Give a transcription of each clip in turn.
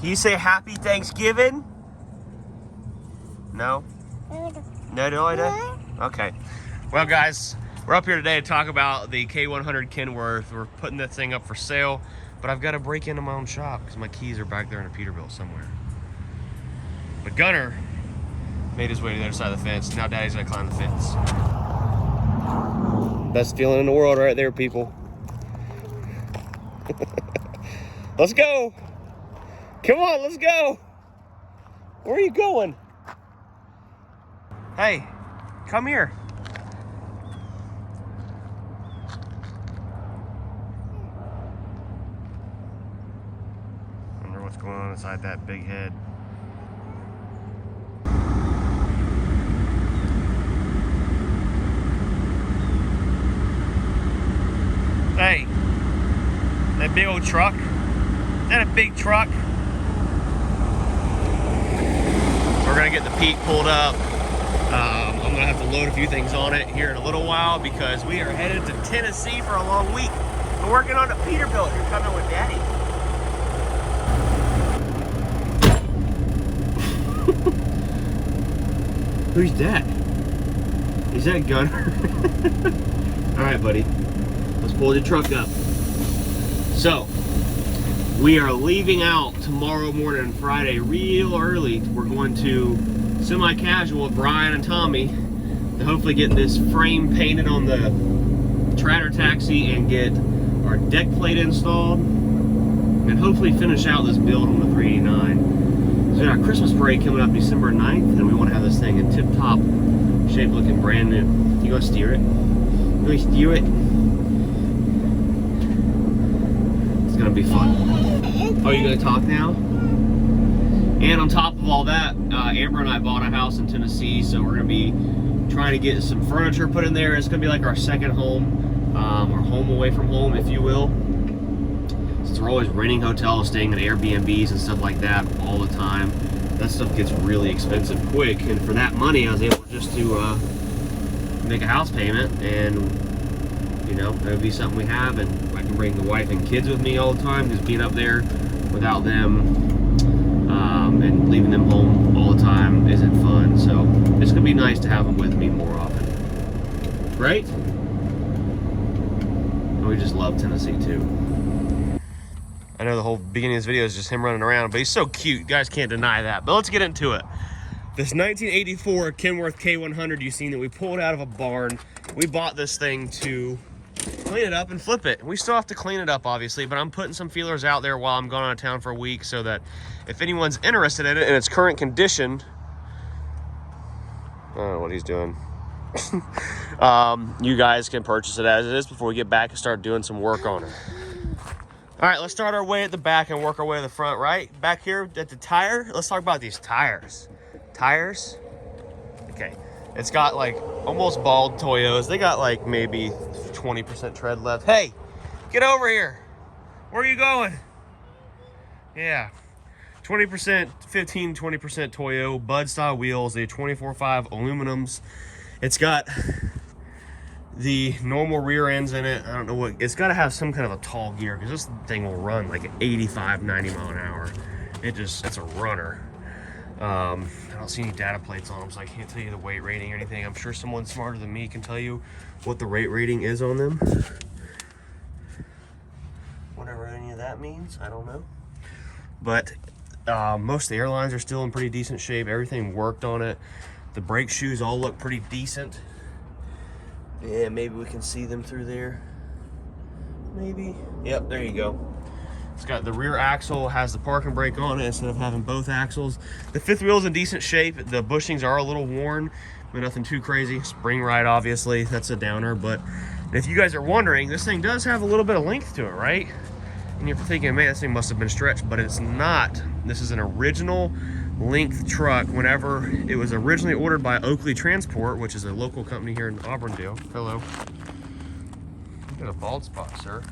Can you say Happy Thanksgiving? No? No idea? Okay. Well, guys, we're up here today to talk about the K100 Kenworth. We're putting that thing up for sale, but I've got to break into my own shop because my keys are back there in a Peterbilt somewhere. But Gunner made his way to the other side of the fence. Now Daddy's gonna climb the fence. Best feeling in the world right there, people. Let's go. Come on, let's go. Where are you going? Hey, come here. Wonder what's going on inside that big head. Hey, that big old truck? Is that a big truck? So we're gonna get the Pete pulled up. I'm gonna have to load a few things on it here in a little while because we are headed to Tennessee for a long week. We're working on the Peterbilt. You're coming with Daddy. Who's that? Is that Gunner? All right, buddy. Let's pull the truck up. So, we are leaving out tomorrow morning, Friday, real early. We're going to semi-casual with Brian and Tommy to hopefully get this frame painted on the Tratter taxi and get our deck plate installed and hopefully finish out this build on the 389. So we got our Christmas parade coming up December 9th and we want to have this thing in tip-top shape, looking brand new. You gonna steer it? You gonna steer it? It's gonna be fun. Oh, you gonna talk now? And on top of all that, Amber and I bought a house in Tennessee, so we're gonna be trying to get some furniture put in there. It's gonna be like our second home, or home away from home, if you will. Since we're always renting hotels, staying in Airbnbs and stuff like that all the time, that stuff gets really expensive quick. And for that money, I was able just to make a house payment, and you know, it would be something we have, and I can bring the wife and kids with me all the time, because being up there without them and leaving them home all the time isn't fun. So it's gonna be nice to have them with me more often, right? And we just love Tennessee too. I know the whole beginning of this video is just him running around, but he's so cute. You guys can't deny that. But let's get into it. This 1984 Kenworth K100 you've seen that we pulled out of a barn. We bought this thing to clean it up and flip it. We still have to clean it up, obviously, but I'm putting some feelers out there while I'm going out of town for a week so that if anyone's interested in it in its current condition, I don't know what he's doing. You guys can purchase it as it is before we get back and start doing some work on it. All right, let's start our way at the back and work our way to the front, right? Back here at the tire, let's talk about these tires. Tires, okay. It's got like almost bald Toyos. They got like maybe 20% tread left. Hey, get over here. Where are you going? Yeah, 20%, 15-20% Toyo, Bud style wheels. They're 24/5 aluminums. It's got the normal rear ends in it. I don't know what, it's got to have some kind of a tall gear because this thing will run like 85, 90 mile an hour. It's a runner. I don't see any data plates on them, so I can't tell you the weight rating or anything. I'm sure someone smarter than me can tell you what the rate rating is on them. Whatever any of that means, I don't know. But most of the airlines are still in pretty decent shape. Everything worked on it. The brake shoes all look pretty decent. Yeah, maybe we can see them through there. Maybe. Yep, there you go. It's got the rear axle, has the parking brake on it instead of having both axles. The fifth wheel's in decent shape. The bushings are a little worn, but nothing too crazy. Spring ride, obviously, that's a downer. But if you guys are wondering, this thing does have a little bit of length to it, right? And you're thinking, man, this thing must have been stretched, but it's not. This is an original length truck. Whenever it was originally ordered by Oakley Transport, which is a local company here in Auburndale. Hello. Look at a bald spot, sir.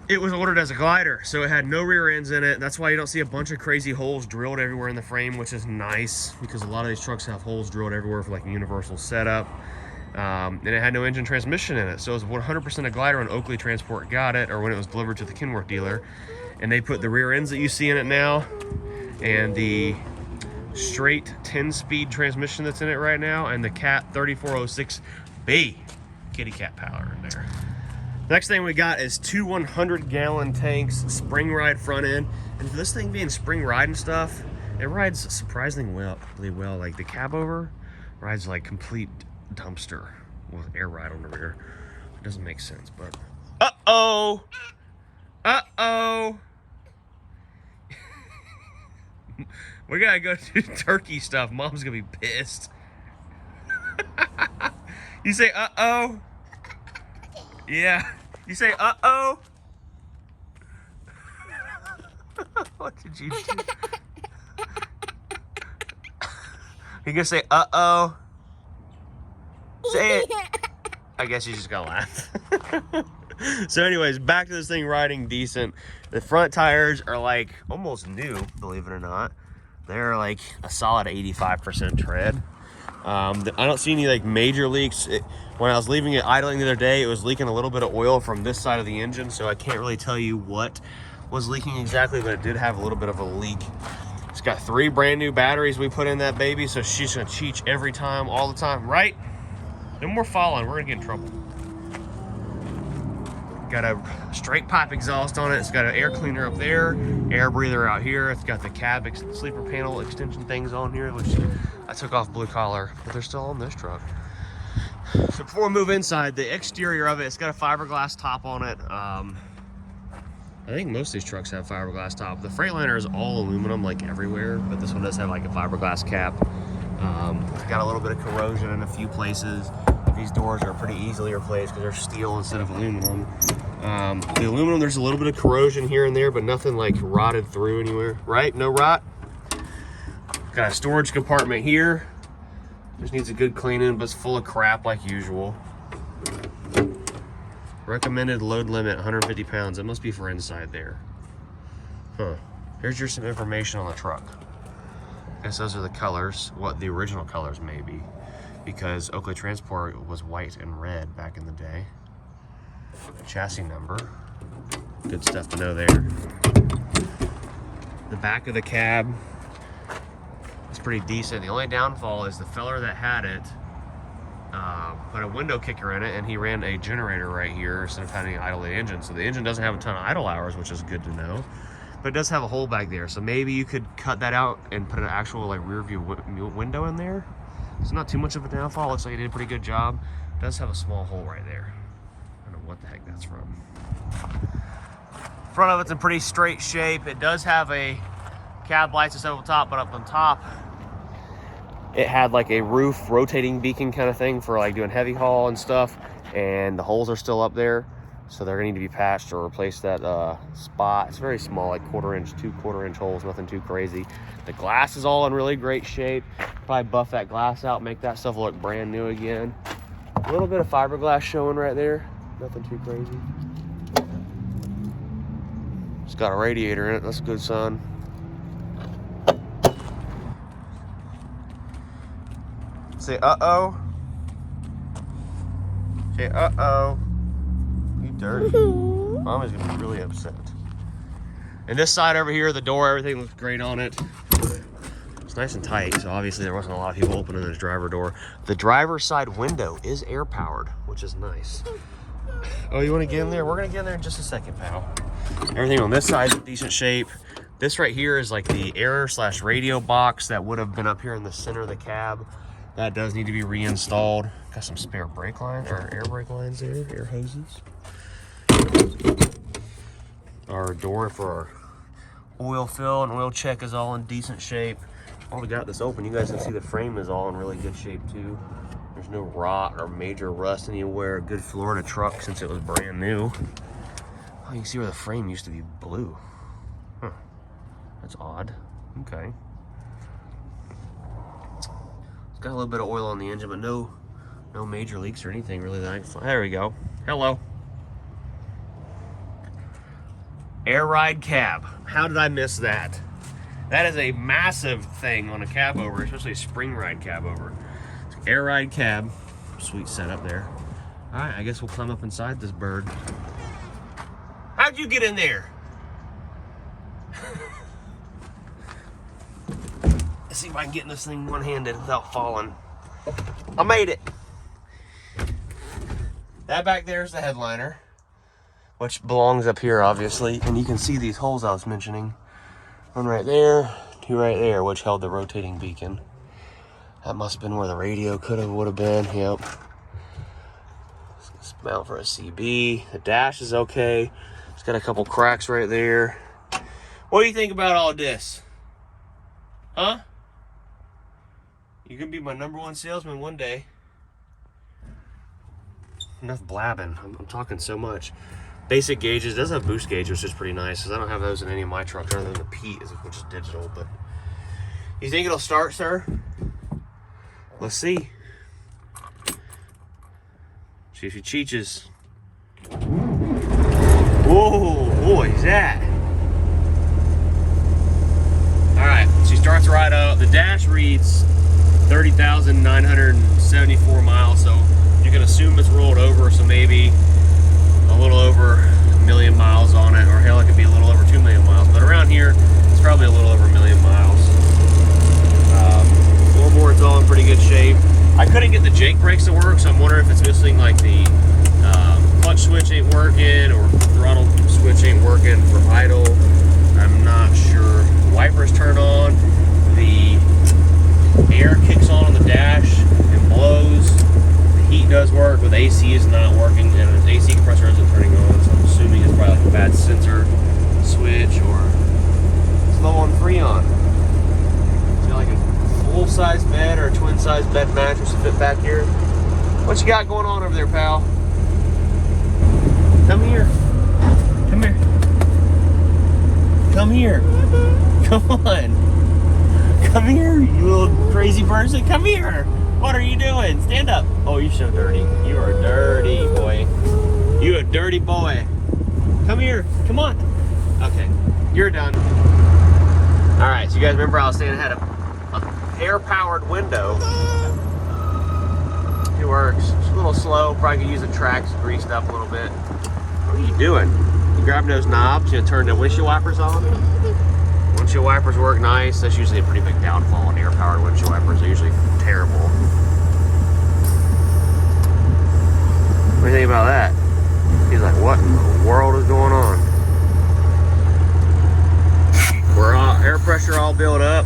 It was ordered as a glider, so it had no rear ends in it. That's why you don't see a bunch of crazy holes drilled everywhere in the frame, which is nice because a lot of these trucks have holes drilled everywhere for like a universal setup. And it had no engine transmission in it, so it was 100% a glider when Oakley Transport got it, or when it was delivered to the Kenworth dealer. And they put the rear ends that you see in it now and the straight 10-speed transmission that's in it right now and the Cat 3406B kitty cat power in there. Next thing we got is two 100-gallon tanks, spring ride front end. And for this thing being spring ride and stuff, it rides surprisingly well. Like the Cabover rides like complete dumpster with air ride on the rear. It doesn't make sense, but uh-oh! We gotta go do turkey stuff. Mom's gonna be pissed. You say uh-oh? Yeah. You say uh-oh? What did you do? You gonna say uh-oh? Say it. I guess you just gotta laugh. So anyways, back to this thing riding decent. The front tires are like almost new, believe it or not. They're like a solid 85% tread. I don't see any like major leaks. When I was leaving it idling the other day, it was leaking a little bit of oil from this side of the engine, so I can't really tell you what was leaking exactly, but it did have a little bit of a leak. It's got 3 brand new batteries we put in that baby, so she's gonna cheech every time, all the time, right? No more falling, we're gonna get in trouble. Got a straight pipe exhaust on it. It's got an air cleaner up there, air breather out here. It's got the cab sleeper panel extension things on here, which I took off blue collar, but they're still on this truck. So before we move inside, the exterior of it, it's got a fiberglass top on it. I think most of these trucks have fiberglass top. The Freightliner is all aluminum, like everywhere, but this one does have like a fiberglass cap. Got a little bit of corrosion in a few places. These doors are pretty easily replaced because they're steel instead of aluminum. The aluminum, there's a little bit of corrosion here and there, but nothing like rotted through anywhere, right? No rot. Got a storage compartment here. Just needs a good cleaning, but it's full of crap like usual. Recommended load limit 150 pounds. It must be for inside there. Huh. Here's some information on the truck. I guess those are the colors, what the original colors may be, because Oakley Transport was white and red back in the day. Chassis number. Good stuff to know there. The back of the cab is pretty decent. The only downfall is the feller that had it put a window kicker in it, and he ran a generator right here instead of having to idle the engine. So the engine doesn't have a ton of idle hours, which is good to know. But it does have a hole back there, so maybe you could cut that out and put an actual like rear view window in there. It's not too much of a downfall. Looks like he did a pretty good job. It does have a small hole right there. I don't know what the heck that's from. Front of it's in pretty straight shape. It does have a cab lights and stuff on top, but up on top, it had like a roof rotating beacon kind of thing for like doing heavy haul and stuff. And the holes are still up there, so they're gonna need to be patched or replace that spot. It's very small, like 1/4 inch, 2/4 inch holes, nothing too crazy. The glass is all in really great shape. Probably buff that glass out, make that stuff look brand new again. A little bit of fiberglass showing right there, nothing too crazy. It's got a radiator in it, that's a good sign. Say uh-oh. Say uh-oh. You dirty. Mama's gonna be really upset. And this side over here, the door, everything looks great on it. It's nice and tight, so obviously there wasn't a lot of people opening this driver door. The driver's side window is air powered, which is nice. Oh, you wanna get in there? We're gonna get in there in just a second, pal. Everything on this side is in decent shape. This right here is like the air/radio box that would have been up here in the center of the cab. That does need to be reinstalled. Got some spare brake lines, or air brake lines there, air hoses. Our door for our oil fill and oil check is all in decent shape. While we got this open, you guys can see the frame is all in really good shape too. There's no rot or major rust anywhere. A good Florida truck since it was brand new. Oh, you can see where the frame used to be blue. Huh. That's odd. Okay. It's got a little bit of oil on the engine, but no major leaks or anything really. There we go. Hello. Air ride cab. How did I miss that? That is a massive thing on a Cabover, especially a spring ride Cabover. Air ride cab. Sweet setup there. All right, I guess we'll climb up inside this bird. How'd you get in there? Let's see if I can get in this thing one-handed without falling. I made it. That back there is the headliner, which belongs up here, obviously. And you can see these holes I was mentioning. One right there, two right there, which held the rotating beacon. That must have been where the radio would have been. Yep. Let's mount for a CB. The dash is okay. It's got a couple cracks right there. What do you think about all this? Huh? You can be my #1 salesman one day. Enough blabbing. I'm talking so much. Basic gauges. It does have boost gauge, which is pretty nice, because I don't have those in any of my trucks other than the Pete, which is digital. But you think it'll start, sir? Let's see. See if he cheeches. Whoa, boy, that. All right, she starts right up. The dash reads 30,974 miles, so you can assume it's rolled over, so maybe a little over 1 million miles on it, or hell, it could be a little over 2 million miles, but around here, it's probably a little over 1 million miles. Floorboard's all in pretty good shape. I couldn't get the Jake brakes to work, so I'm wondering if it's missing like the clutch switch ain't working, or throttle switch ain't working for idle. I'm not sure. The wipers turn on, the air kicks on the dash and blows. The heat does work, but the AC is not working, and the AC compressor isn't turning on, so I'm assuming it's probably like a bad sensor switch, or it's low on Freon. Is there like a full-size bed or a twin-size bed mattress to fit back here? What you got going on over there, pal? Come here. Come here. Come here. Come on. Come here, you little crazy person. Come here. What are you doing? Stand up. Oh, you're so dirty. You are dirty, boy. You a dirty boy. Come here. Come on. Okay, you're done. All right, so you guys remember I was saying I had a air-powered window. It works. It's a little slow. Probably could use the tracks greased up a little bit. What are you doing? You grab those knobs, you turn the windshield wipers on. Windshield wipers work nice. That's usually a pretty big downfall on air-powered windshield wipers. They're usually terrible. What do you think about that? He's like, what in the world is going on? We're all, air pressure all built up.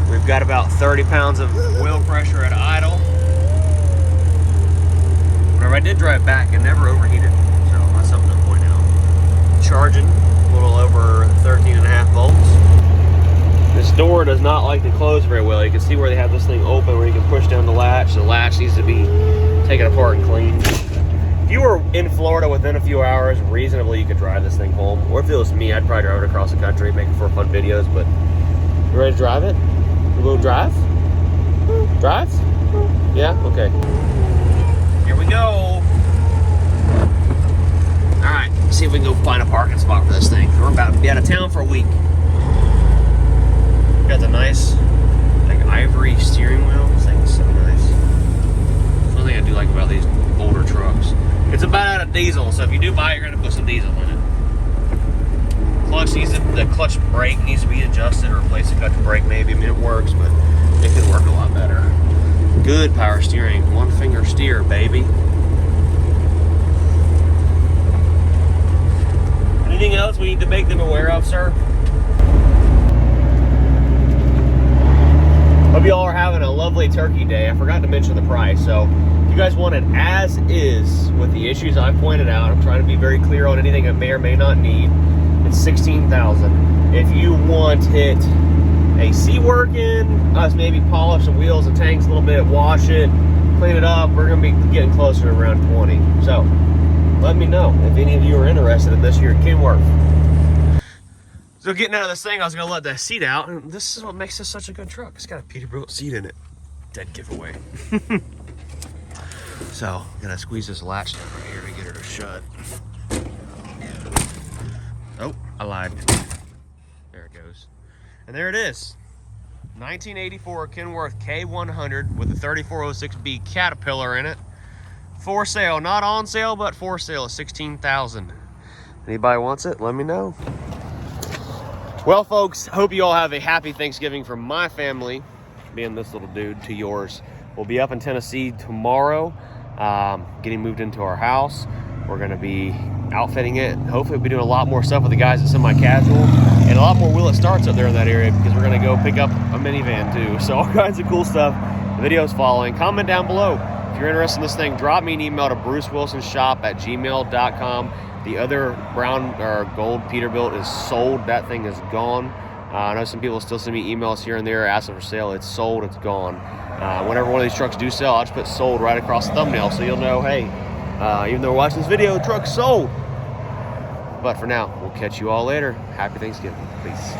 We've got about 30 pounds of wheel pressure at idle. Whenever I did drive back, it never overheated. So that's something to point out. Charging, a little over 13.5 volts. This door does not like to close very well. You can see where they have this thing open where you can push down the latch. The latch needs to be taken apart and cleaned. If you were in Florida within a few hours, reasonably you could drive this thing home. Or if it was me, I'd probably drive it across the country, make it for fun videos. But you ready to drive it? You will drive? Drive? Yeah? Okay. Here we go. All right, let's see if we can go find a parking spot for this thing. We're about to be out of town for a week. Got the nice, like, ivory steering wheel. This thing's so nice. One thing I do like about these older trucks. It's about out of diesel, so if you do buy it, you're gonna put some diesel in it. The clutch brake needs to be adjusted, or replace the clutch brake maybe. I mean, it works, but it could work a lot better. Good power steering, one finger steer, baby. Anything else we need to make them aware of, sir? Hope you all are having a lovely turkey day. I forgot to mention the price. So if you guys want it as is with the issues I pointed out, I'm trying to be very clear on anything I may or may not need. It's $16,000. If you want it AC working, us maybe polish the wheels and tanks a little bit, wash it, clean it up, we're gonna be getting closer to around 20. So let me know if any of you are interested in this here at Kenworth. So getting out of this thing, I was gonna let the seat out, and this is what makes this such a good truck. It's got a Peterbilt seat in it. Dead giveaway. So I'm gonna squeeze this latch down right here to get her to shut. Oh, I lied. There it goes. And there it is. 1984 Kenworth K100 with a 3406B Caterpillar in it. For sale, not on sale, but for sale, $16,000. Anybody wants it? Let me know. Well, folks, hope you all have a happy Thanksgiving from my family, being this little dude, to yours. We'll be up in Tennessee tomorrow, getting moved into our house. We're going to be outfitting it. Hopefully we'll be doing a lot more stuff with the guys at Semi-Casual, and a lot more Will It Starts up there in that area, because we're going to go pick up a minivan too. So all kinds of cool stuff. The video's following. Comment down below if you're interested in this thing. Drop me an email to brucewilsonshop@gmail.com. The other brown or gold Peterbilt is sold. That thing is gone. I know some people still send me emails here and there asking for sale. It's sold. It's gone. Whenever one of these trucks do sell, I'll just put sold right across the thumbnail, so you'll know, hey, even though we're watching this video, the truck's sold. But for now, we'll catch you all later. Happy Thanksgiving. Peace.